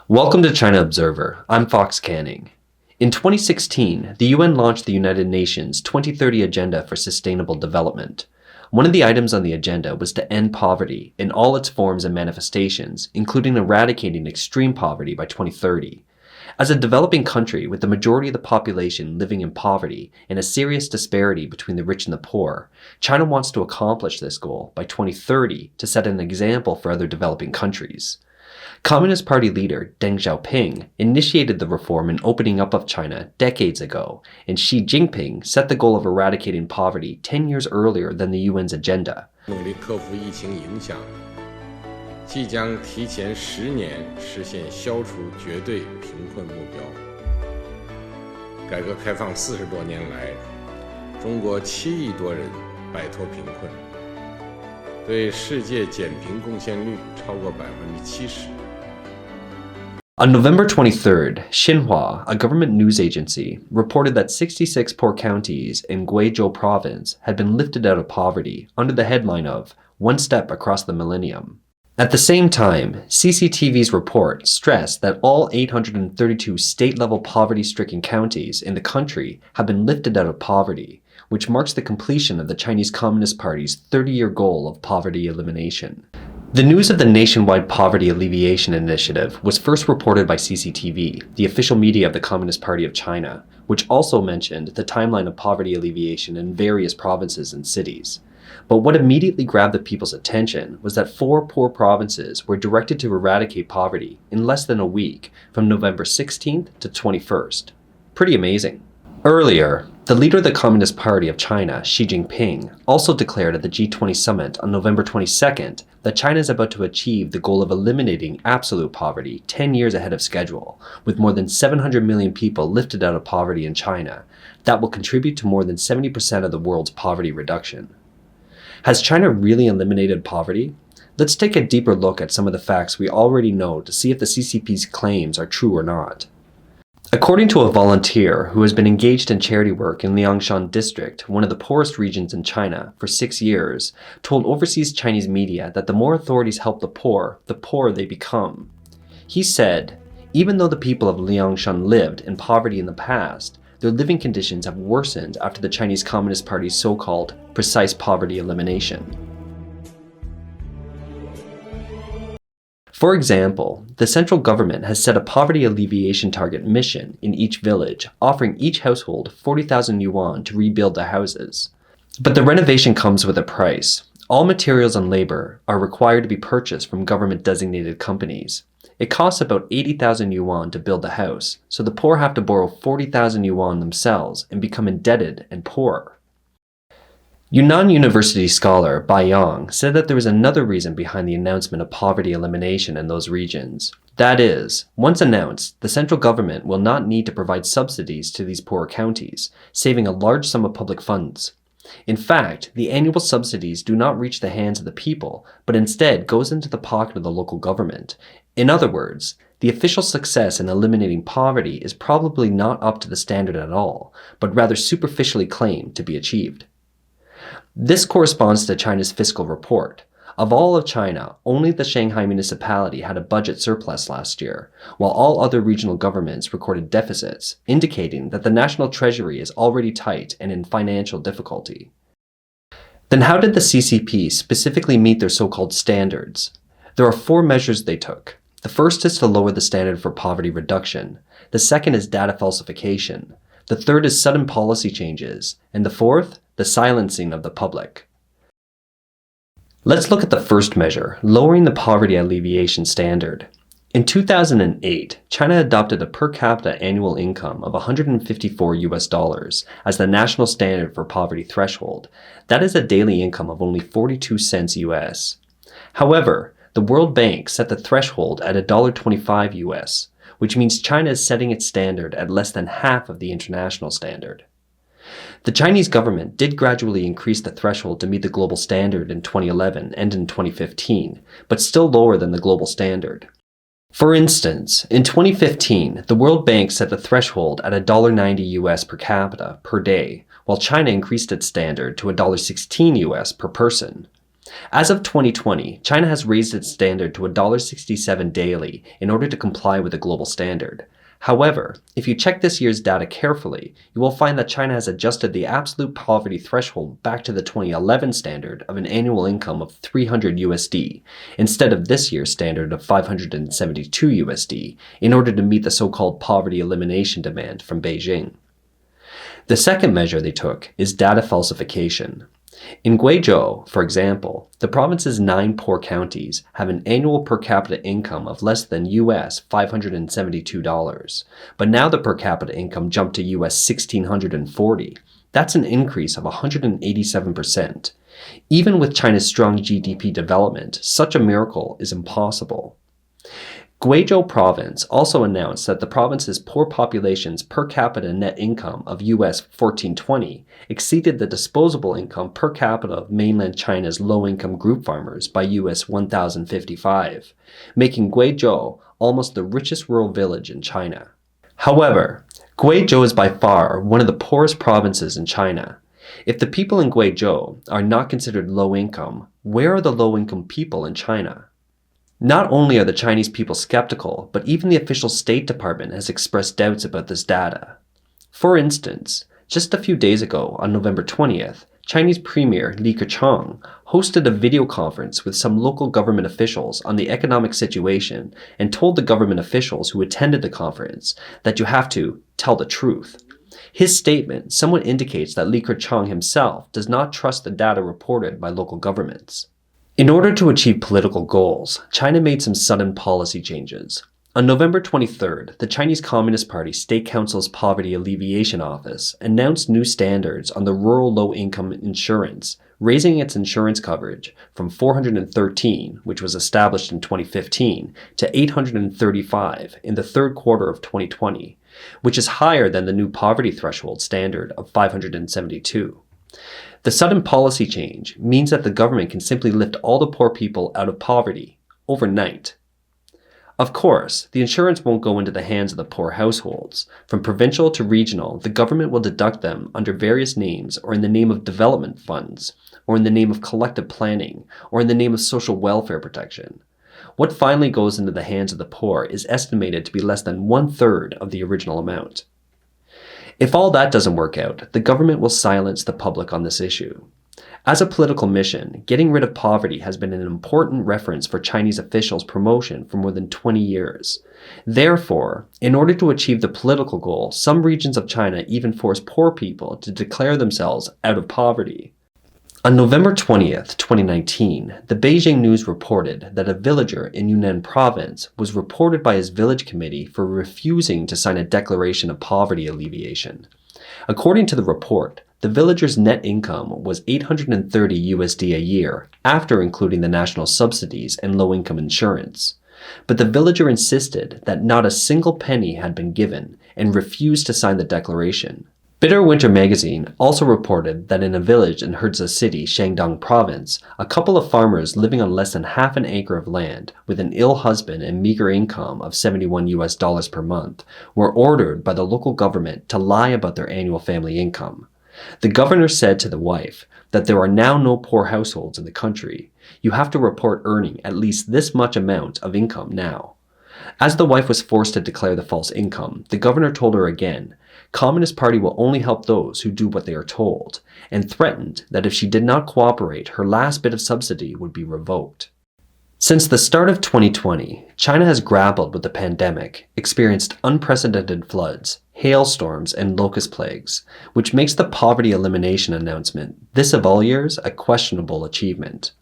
Welcome to China Observer. I'm Fox Canning. In 2016, the UN launched the United Nations 2030 Agenda for Sustainable Development. One of the items on the agenda was to end poverty in all its forms and manifestations, including eradicating extreme poverty by 2030. As a developing country with the majority of the population living in poverty and a serious disparity between the rich and the poor, China wants to accomplish this goal by 2030 to set an example for other developing countries. Communist Party leader Deng Xiaoping initiated the reform and opening up of China decades ago, and Xi Jinping set the goal of eradicating poverty 10 years earlier than the UN's agenda. 努力克服疫情影响，即将提前10年实现消除绝对贫困目标。改革开放40多年来，中国7亿多人摆脱贫困，对世界减贫贡献率超过70%。On November 23rd, Xinhua, a government news agency, reported that 66 poor counties in Guizhou Province had been lifted out of poverty under the headline of One Step Across the Millennium. At the same time, CCTV's report stressed that all 832 state-level poverty-stricken counties in the country have been lifted out of poverty, which marks the completion of the Chinese Communist Party's 30-year goal of poverty elimination. The news of the nationwide poverty alleviation initiative was first reported by CCTV, the official media of the Communist Party of China, which also mentioned the timeline of poverty alleviation in various provinces and cities. But what immediately grabbed the people's attention was that 4 poor provinces were directed to eradicate poverty in less than a week, from November 16th to 21st. Pretty amazing. Earlier, the leader of the Communist Party of China, Xi Jinping, also declared at the G20 summit on November 22nd that China is about to achieve the goal of eliminating absolute poverty 10 years ahead of schedule, with more than 700 million people lifted out of poverty in China. That will contribute to more than 70% of the world's poverty reduction. Has China really eliminated poverty? Let's take a deeper look at some of the facts we already know to see if the CCP's claims are true or not. According to a volunteer who has been engaged in charity work in Liangshan District, one of the poorest regions in China, for 6 years, told overseas Chinese media that the more authorities help the poorer they become. He said, even though the people of Liangshan lived in poverty in the past, their living conditions have worsened after the Chinese Communist Party's so-called precise poverty elimination. For example, the central government has set a poverty alleviation target mission in each village, offering each household 40,000 yuan to rebuild the houses. But the renovation comes with a price. All materials and labor are required to be purchased from government-designated companies. It costs about 80,000 yuan to build the house, so the poor have to borrow 40,000 yuan themselves and become indebted and poorer. Yunnan University scholar Bai Yang said that there was another reason behind the announcement of poverty elimination in those regions. That is, once announced, the central government will not need to provide subsidies to these poorer counties, saving a large sum of public funds. In fact, the annual subsidies do not reach the hands of the people, but instead goes into the pocket of the local government. In other words, the official success in eliminating poverty is probably not up to the standard at all, but rather superficially claimed to be achieved. This corresponds to China's fiscal report. Of all of China, only the Shanghai municipality had a budget surplus last year, while all other regional governments recorded deficits, indicating that the national treasury is already tight and in financial difficulty. Then how did the CCP specifically meet their so-called standards? There are 4 measures they took. The first is to lower the standard for poverty reduction. The second is data falsification. The third is sudden policy changes. And the fourth, the silencing of the public. Let's look at the first measure, lowering the poverty alleviation standard. In 2008, China adopted a per capita annual income of $154 as the national standard for poverty threshold. That is a daily income of only 42 cents US. However, the World Bank set the threshold at $1.25 which means China is setting its standard at less than half of the international standard. The Chinese government did gradually increase the threshold to meet the global standard in 2011 and in 2015, but still lower than the global standard. For instance, in 2015, the World Bank set the threshold at $1.90 per capita per day, while China increased its standard to $1.16 per person. As of 2020, China has raised its standard to $1.67 daily in order to comply with the global standard. However, if you check this year's data carefully, you will find that China has adjusted the absolute poverty threshold back to the 2011 standard of an annual income of 300 USD, instead of this year's standard of 572 USD, in order to meet the so-called poverty elimination demand from Beijing. The second measure they took is data falsification. In Guizhou, for example, the province's 9 poor counties have an annual per capita income of less than US $572, but now the per capita income jumped to US $1,640. That's an increase of 187%. Even with China's strong GDP development, such a miracle is impossible. Guizhou Province also announced that the province's poor population's per capita net income of US $1,420 exceeded the disposable income per capita of mainland China's low-income group farmers by US $1,055, making Guizhou almost the richest rural village in China. However, Guizhou is by far one of the poorest provinces in China. If the people in Guizhou are not considered low-income, where are the low-income people in China? Not only are the Chinese people skeptical, but even the official State Department has expressed doubts about this data. For instance, just a few days ago, on November 20th, Chinese Premier Li Keqiang hosted a video conference with some local government officials on the economic situation and told the government officials who attended the conference that you have to tell the truth. His statement somewhat indicates that Li Keqiang himself does not trust the data reported by local governments. In order to achieve political goals, China made some sudden policy changes. On November 23rd, the Chinese Communist Party State Council's Poverty Alleviation Office announced new standards on the rural low-income insurance, raising its insurance coverage from 413, which was established in 2015, to 835 in the third quarter of 2020, which is higher than the new poverty threshold standard of 572. The sudden policy change means that the government can simply lift all the poor people out of poverty overnight. Of course, the insurance won't go into the hands of the poor households. From provincial to regional, the government will deduct them under various names or in the name of development funds, or in the name of collective planning, or in the name of social welfare protection. What finally goes into the hands of the poor is estimated to be less than 1/3 of the original amount. If all that doesn't work out, the government will silence the public on this issue. As a political mission, getting rid of poverty has been an important reference for Chinese officials' promotion for more than 20 years. Therefore, in order to achieve the political goal, some regions of China even force poor people to declare themselves out of poverty. On November 20th, 2019, the Beijing News reported that a villager in Yunnan province was reported by his village committee for refusing to sign a declaration of poverty alleviation. According to the report, the villager's net income was 830 USD a year after including the national subsidies and low-income insurance. But the villager insisted that not a single penny had been given and refused to sign the declaration. Bitter Winter magazine also reported that in a village in Herzha City, Shandong province, a couple of farmers living on less than half an acre of land with an ill husband and meager income of $71 per month were ordered by the local government to lie about their annual family income. The governor said to the wife that there are now no poor households in the country. You have to report earning at least this much amount of income now. As the wife was forced to declare the false income, the governor told her again, Communist Party will only help those who do what they are told, and threatened that if she did not cooperate, her last bit of subsidy would be revoked. Since the start of 2020, China has grappled with the pandemic, experienced unprecedented floods, hailstorms, and locust plagues, which makes the poverty elimination announcement, this of all years, a questionable achievement.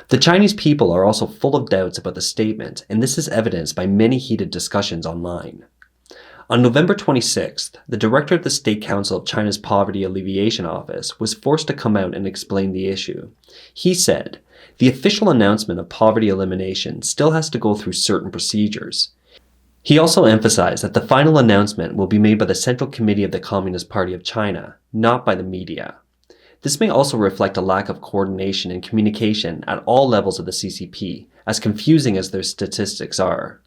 The Chinese people are also full of doubts about the statement, and this is evidenced by many heated discussions online. On November 26th, the director of the State Council of China's Poverty Alleviation Office was forced to come out and explain the issue. He said, the official announcement of poverty elimination still has to go through certain procedures. He also emphasized that the final announcement will be made by the Central Committee of the Communist Party of China, not by the media. This may also reflect a lack of coordination and communication at all levels of the CCP, as confusing as their statistics are.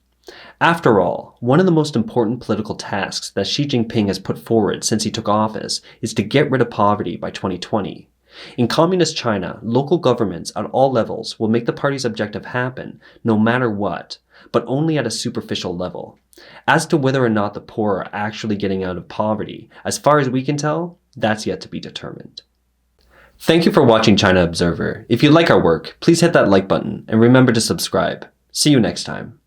After all, one of the most important political tasks that Xi Jinping has put forward since he took office is to get rid of poverty by 2020. In communist China, local governments at all levels will make the party's objective happen no matter what, but only at a superficial level. As to whether or not the poor are actually getting out of poverty, as far as we can tell, that's yet to be determined. Thank you for watching China Observer. If you like our work, please hit that like button and remember to subscribe. See you next time.